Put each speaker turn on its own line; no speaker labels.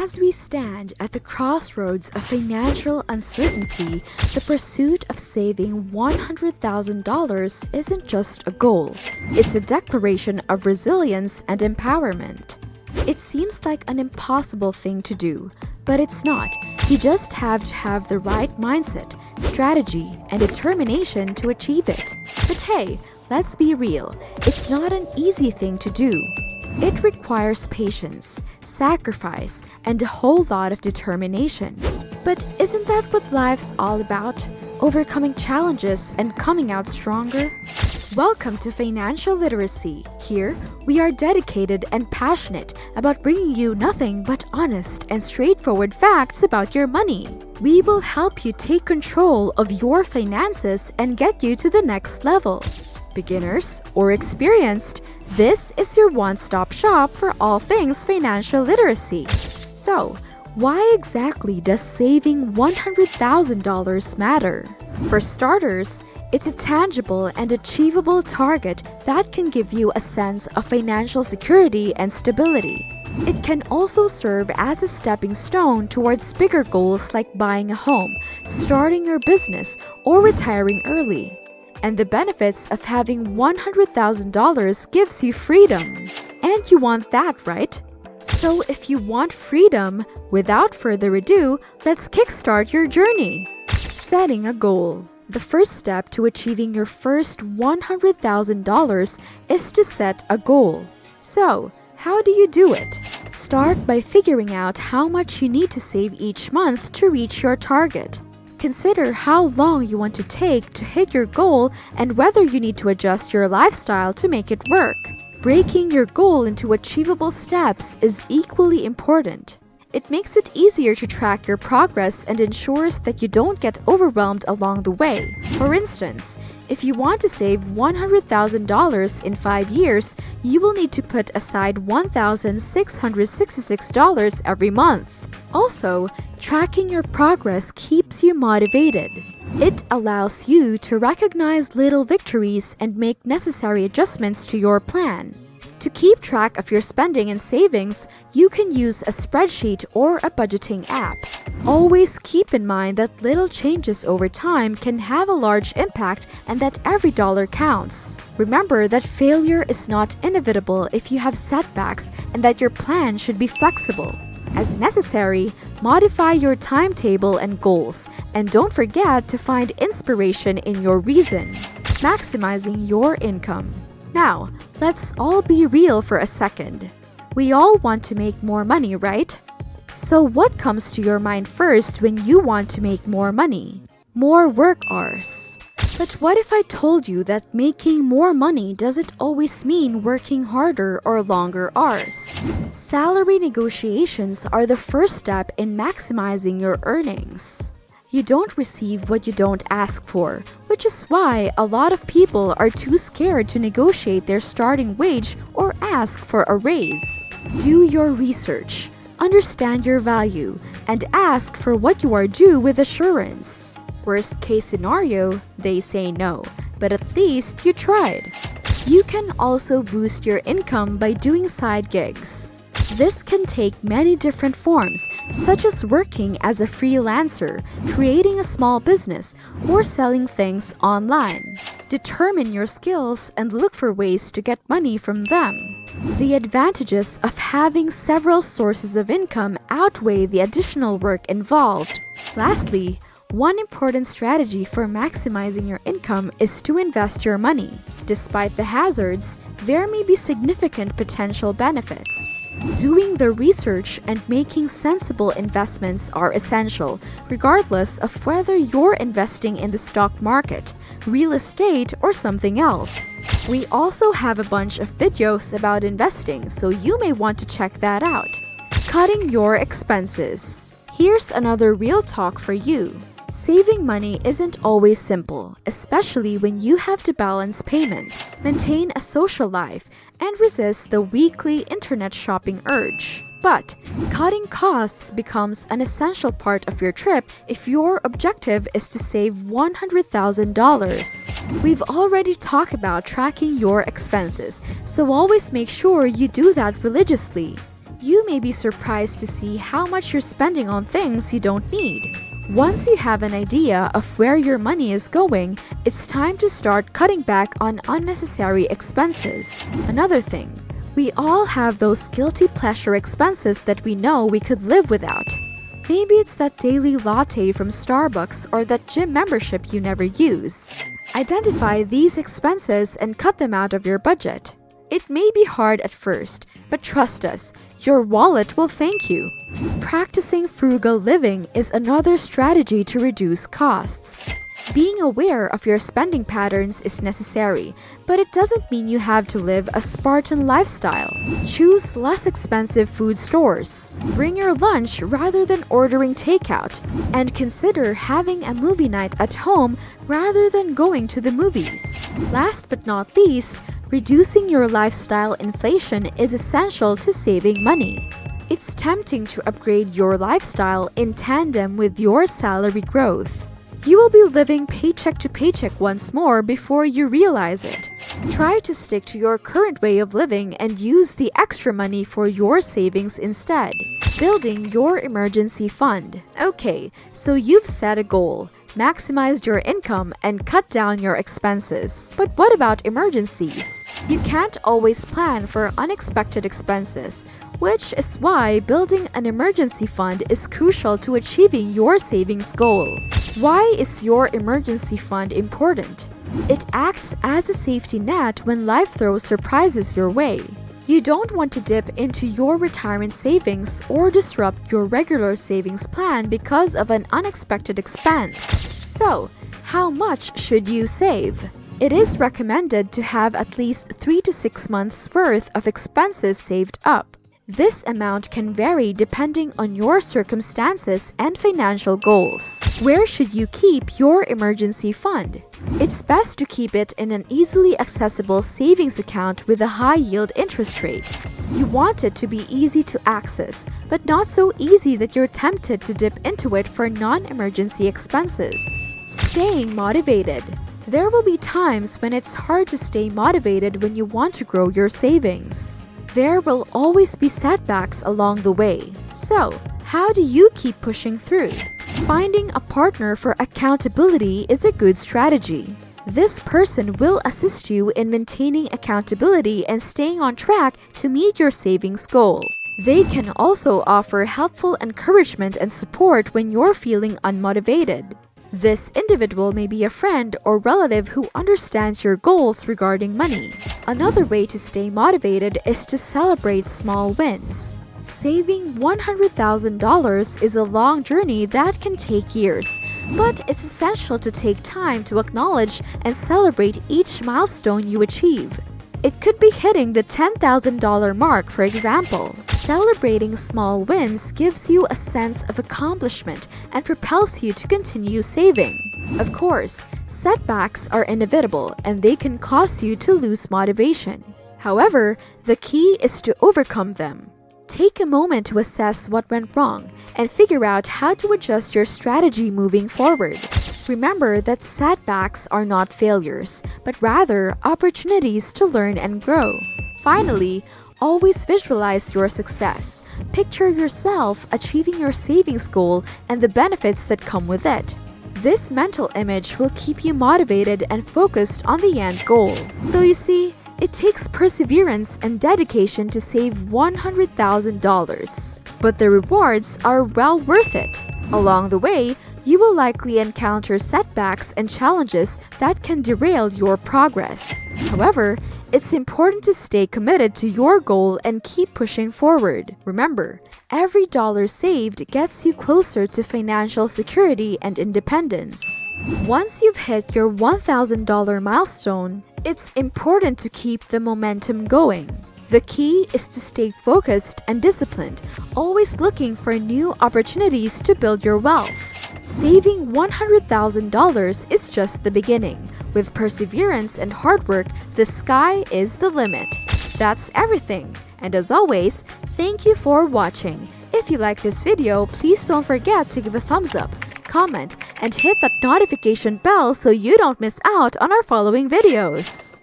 As we stand at the crossroads of financial uncertainty, the pursuit of saving $100,000 isn't just a goal, it's a declaration of resilience and empowerment. It seems like an impossible thing to do, but it's not. You just have to have the right mindset, strategy, and determination to achieve it. But hey, let's be real, it's not an easy thing to do. It requires patience, sacrifice, and a whole lot of determination. But isn't that what life's all about? Overcoming challenges and coming out stronger? Welcome to Financial Literacy. Here, we are dedicated and passionate about bringing you nothing but honest and straightforward facts about your money. We will help you take control of your finances and get you to the next level. Beginners or experienced, this is your one-stop shop for all things financial literacy. So, why exactly does saving $100,000 matter? For starters, it's a tangible and achievable target that can give you a sense of financial security and stability. It can also serve as a stepping stone towards bigger goals like buying a home, starting your business, or retiring early. And the benefits of having $100,000 gives you freedom. And you want that, right? So if you want freedom, without further ado, let's kickstart your journey. Setting a goal. The first step to achieving your first $100,000 is to set a goal. So, how do you do it? Start by figuring out how much you need to save each month to reach your target. Consider how long you want to take to hit your goal and whether you need to adjust your lifestyle to make it work. Breaking your goal into achievable steps is equally important. It makes it easier to track your progress and ensures that you don't get overwhelmed along the way. For instance, if you want to save $100,000 in 5 years, you will need to put aside $1,666 every month. Also, tracking your progress keeps you motivated. It allows you to recognize little victories and make necessary adjustments to your plan. To keep track of your spending and savings, you can use a spreadsheet or a budgeting app. Always keep in mind that little changes over time can have a large impact and that every dollar counts. Remember that failure is not inevitable if you have setbacks and that your plan should be flexible. As necessary, modify your timetable and goals, and don't forget to find inspiration in your reason. Maximizing your income. Now, let's all be real for a second. We all want to make more money, right? So what comes to your mind first when you want to make more money? More work hours. But what if I told you that making more money doesn't always mean working harder or longer hours? Salary negotiations are the first step in maximizing your earnings. You don't receive what you don't ask for, which is why a lot of people are too scared to negotiate their starting wage or ask for a raise. Do your research, understand your value, and ask for what you are due with assurance. Worst case scenario, they say no, but at least you tried. You can also boost your income by doing side gigs. This can take many different forms, such as working as a freelancer, creating a small business, or selling things online. Determine your skills and look for ways to get money from them. The advantages of having several sources of income outweigh the additional work involved. Lastly, one important strategy for maximizing your income is to invest your money. Despite the hazards, there may be significant potential benefits. Doing the research and making sensible investments are essential, regardless of whether you're investing in the stock market, real estate, or something else. We also have a bunch of videos about investing, so you may want to check that out. Cutting your expenses. Here's another real talk for you. Saving money isn't always simple, especially when you have to balance payments, maintain a social life, and resist the weekly internet shopping urge. But cutting costs becomes an essential part of your trip if your objective is to save $100,000. We've already talked about tracking your expenses, so always make sure you do that religiously. You may be surprised to see how much you're spending on things you don't need. Once you have an idea of where your money is going, it's time to start cutting back on unnecessary expenses. Another thing, we all have those guilty pleasure expenses that we know we could live without. Maybe it's that daily latte from Starbucks or that gym membership you never use. Identify these expenses and cut them out of your budget. It may be hard at first, but trust us, your wallet will thank you. Practicing frugal living is another strategy to reduce costs. Being aware of your spending patterns is necessary, but it doesn't mean you have to live a Spartan lifestyle. Choose less expensive food stores. Bring your lunch rather than ordering takeout. And consider having a movie night at home rather than going to the movies. Last but not least, reducing your lifestyle inflation is essential to saving money. It's tempting to upgrade your lifestyle in tandem with your salary growth. You will be living paycheck to paycheck once more before you realize it. Try to stick to your current way of living and use the extra money for your savings instead. Building your emergency fund. Okay, so you've set a goal, maximized your income, and cut down your expenses. But what about emergencies? You can't always plan for unexpected expenses, which is why building an emergency fund is crucial to achieving your savings goal. Why is your emergency fund important? It acts as a safety net when life throws surprises your way. You don't want to dip into your retirement savings or disrupt your regular savings plan because of an unexpected expense. So, how much should you save? It is recommended to have at least 3 to 6 months' worth of expenses saved up. This amount can vary depending on your circumstances and financial goals. Where should you keep your emergency fund? It's best to keep it in an easily accessible savings account with a high-yield interest rate. You want it to be easy to access, but not so easy that you're tempted to dip into it for non-emergency expenses. Staying motivated. There will be times when it's hard to stay motivated when you want to grow your savings. There will always be setbacks along the way. So, how do you keep pushing through? Finding a partner for accountability is a good strategy. This person will assist you in maintaining accountability and staying on track to meet your savings goal. They can also offer helpful encouragement and support when you're feeling unmotivated. This individual may be a friend or relative who understands your goals regarding money. Another way to stay motivated is to celebrate small wins. Saving $100,000 is a long journey that can take years, but it's essential to take time to acknowledge and celebrate each milestone you achieve. It could be hitting the $10,000 mark, for example. Celebrating small wins gives you a sense of accomplishment and propels you to continue saving. Of course, setbacks are inevitable and they can cause you to lose motivation. However, the key is to overcome them. Take a moment to assess what went wrong and figure out how to adjust your strategy moving forward. Remember that setbacks are not failures, but rather opportunities to learn and grow. Finally, always visualize your success. Picture yourself achieving your savings goal and the benefits that come with it. This mental image will keep you motivated and focused on the end goal. Though you see, it takes perseverance and dedication to save $100,000, but the rewards are well worth it. Along the way, you will likely encounter setbacks and challenges that can derail your progress. However, it's important to stay committed to your goal and keep pushing forward. Remember, every dollar saved gets you closer to financial security and independence. Once you've hit your $1,000 milestone, it's important to keep the momentum going. The key is to stay focused and disciplined, always looking for new opportunities to build your wealth. Saving $100,000 is just the beginning. With perseverance and hard work, the sky is the limit. That's everything. And as always, thank you for watching. If you like this video, please don't forget to give a thumbs up, comment, and hit that notification bell so you don't miss out on our following videos.